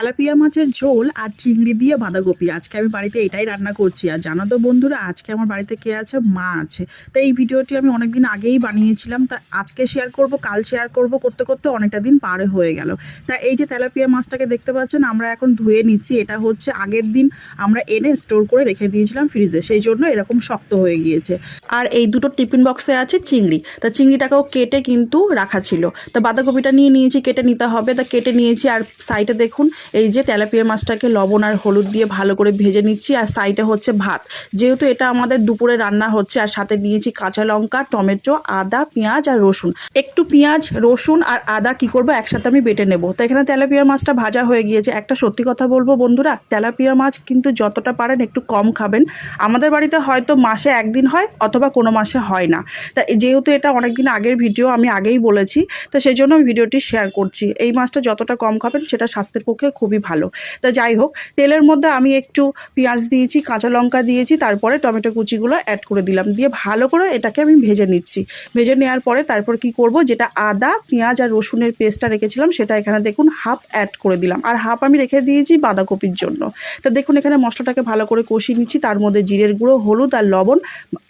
Tilapia মাছের ঝোল আর চিংড়ি দিয়ে বাঁধাকপি আজকে আমি বাড়িতে এটাই রান্না করছি। আর জানো তো বন্ধুরা, আজকে আমার বাড়িতে কে আছে? মা আছে। তো এই ভিডিওটি আমি অনেকদিন আগেই বানিয়েছিলাম, তা আজকে শেয়ার করব, কাল শেয়ার করব করতে করতে অনেকটা দিন পার হয়ে গেল। তা এই যে তেলাপিয়া মাছটাকে দেখতে পাচ্ছেন, আমরা এখন ধুয়ে নিচ্ছি। এটা হচ্ছে আগের দিন আমরা এনে স্টোর করে রেখে দিয়েছিলাম ফ্রিজে, সেই জন্য এরকম শক্ত হয়ে গিয়েছে। আর এই দুটো টিফিন বক্সে আছে চিংড়ি, তা চিংড়িটাকেও কেটে কিন্তু রাখা ছিল। তা বাঁধাকপিটা নিয়ে নিয়েছি, কেটে নিতে হবে, তা কেটে নিয়েছি। আর সাইডে দেখুন এই যে তেলাপিয়া মাছটাকে লবণ আর হলুদ দিয়ে ভালো করে ভেজে নিচ্ছি। আর সাইডে হচ্ছে ভাত, যেহেতু এটা আমাদের দুপুরে রান্না হচ্ছে। আর সাথে নিয়েছি কাঁচা লঙ্কা, টমেটো, আদা, পেঁয়াজ আর রসুন। একটু পেঁয়াজ, রসুন আর আদা কি করবো একসাথে আমি বেটে নেবো। তো এখানে তেলাপিয়া মাছটা ভাজা হয়ে গিয়েছে। একটা সত্যি কথা বলবো বন্ধুরা, তেলাপিয়া মাছ কিন্তু যতটা পারেন একটু কম খাবেন। আমাদের বাড়িতে হয়তো মাসে একদিন হয় অথবা কোনো মাসে হয় না। তা যেহেতু এটা অনেকদিন আগের ভিডিও, আমি আগেই বলেছি, তো সেই জন্য আমি ভিডিওটি শেয়ার করছি। এই মাছটা যতটা কম খাবেন সেটা স্বাস্থ্যের পক্ষে খুবই ভালো। তা যাই হোক, তেলের মধ্যে আমি একটু পেঁয়াজ দিয়েছি, কাঁচা লঙ্কা দিয়েছি, তারপরে টমেটো কুচিগুলো অ্যাড করে দিলাম, দিয়ে ভালো করে এটাকে আমি ভেজে নিচ্ছি। ভেজে নেওয়ার পরে তারপর কি করব, যেটা আদা, পেঁয়াজ আর রসুনের পেস্টটা রেখেছিলাম সেটা এখানে দেখুন হাফ অ্যাড করে দিলাম। আর হাফ আমি রেখে দিয়েছি বাঁধাকপির জন্য। তা দেখুন এখানে মশলাটাকে ভালো করে কষিয়ে নিচ্ছি, তার মধ্যে জিরের গুঁড়ো, হলুদ আর লবণ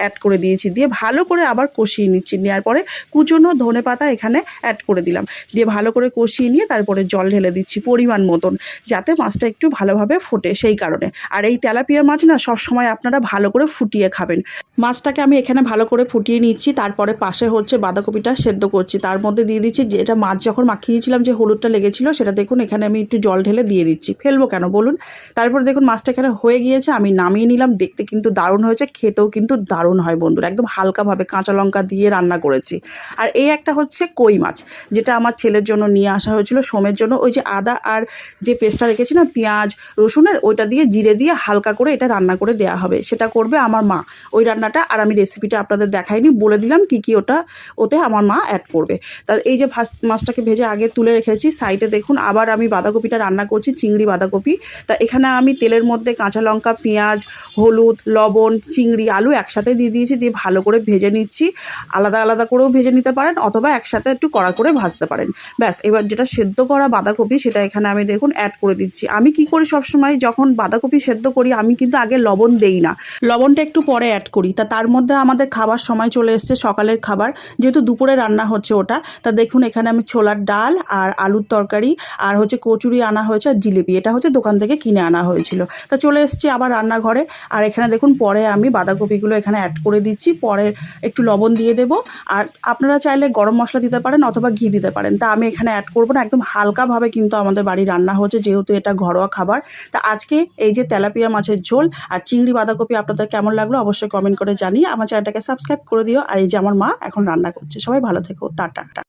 অ্যাড করে দিয়েছি, দিয়ে ভালো করে আবার কষিয়ে নিচ্ছি। নেওয়ার পরে কুচনো ধনে পাতা এখানে অ্যাড করে দিলাম, দিয়ে ভালো করে কষিয়ে নিয়ে তারপরে জল ঢেলে দিচ্ছি পরিমাণ মতন, যাতে মাছটা একটু ভালোভাবে ফোটে সেই কারণে। আর এই তেলাপিয়া মাছ না সবসময় আপনারা ভালো করে ফুটিয়ে খাবেন। মাছটাকে আমি এখানে ভালো করে ফুটিয়ে নিচ্ছি, তারপরে পাশে হচ্ছে বাঁধাকপিটা সেদ্ধ করছি। তার মধ্যে দিয়ে দিচ্ছি যেটা মাছ যখন মাখিয়েছিলাম যে হলুদটা লেগেছিল সেটা, দেখুন এখানে আমি একটু জল ঢেলে দিয়ে দিচ্ছি। ফেলবো কেন বলুন? তারপরে দেখুন মাছটা এখানে হয়ে গিয়েছে, আমি নামিয়ে নিলাম। দেখতে কিন্তু দারুণ হয়েছে, খেতেও কিন্তু দারুণ হয় বন্ধুরা। একদম হালকাভাবে কাঁচা লঙ্কা দিয়ে রান্না করেছি। আর এই একটা হচ্ছে কই মাছ, যেটা আমার ছেলের জন্য নিয়ে আসা হয়েছিল, সোমের জন্য। ওই যে আদা আর যে পেস্টটা রেখেছি না পেঁয়াজ রসুনের, ওইটা দিয়ে জিরে দিয়ে হালকা করে এটা রান্না করে দেওয়া হবে, সেটা করবে আমার মা। ওই রান্নাটা আর আমি রেসিপিটা আপনাদের দেখাইনি, বলে দিলাম কি কি ওতে আমার মা অ্যাড করবে। তা এই যে মাছটাকে ভেজে আগে তুলে রেখেছি, সাইডে দেখুন আবার আমি বাঁধাকপিটা রান্না করছি, চিংড়ি বাঁধাকপি। তা এখানে আমি তেলের মধ্যে কাঁচা লঙ্কা, পেঁয়াজ, হলুদ, লবণ, চিংড়ি, আলু একসাথে দিয়ে দিয়েছি, দিয়ে ভালো করে ভেজে নিচ্ছি। আলাদা আলাদা করেও ভেজে নিতে পারেন অথবা একসাথে একটু কড়া করে ভাজতে পারেন। ব্যাস, এবার যেটা সেদ্ধ করা বাঁধাকপি সেটা এখানে আমি দেখুন অ্যাড করে দিচ্ছি। আমি কি করি সবসময় যখন বাঁধাকপি সেদ্ধ করি, আমি কিন্তু আগে লবণ দেই না, লবণটা একটু পরে অ্যাড করি। তা তার মধ্যে আমাদের খাবার সময় চলে এসছে, সকালের খাবার, যেহেতু দুপুরে রান্না হচ্ছে ওটা। তা দেখুন এখানে আমি ছোলার ডাল আর আলুর তরকারি আর হচ্ছে কচুরি আনা হয়েছে, আর জিলিপি, এটা হচ্ছে দোকান থেকে কিনে আনা হয়েছিল। তা চলে এসেছি আবার রান্নাঘরে। আর এখানে দেখুন পরে আমি বাঁধাকপিগুলো এখানে অ্যাড করে দিচ্ছি, পরে একটু লবণ দিয়ে দেবো। আর আপনারা চাইলে গরম মশলা দিতে পারেন অথবা ঘি দিতে পারেন। তা আমি এখানে অ্যাড করবো না, একদম হালকাভাবে কিন্তু আমাদের বাড়ি রান্না হচ্ছে, যেহেতু এটা ঘরোয়া খাবার। তা আজকে এই যে তেলাপিয়া মাছের ঝোল আর চিংড়ি বাঁধাকপি আপনাদের কেমন লাগলো অবশ্যই কমেন্ট করে জানিয়ে আমার চ্যানেলটাকে সাবস্ক্রাইব করে দিও। আর এই যে আমার মা এখন রান্না করছে। সবাই ভালো থেকো, টাটা।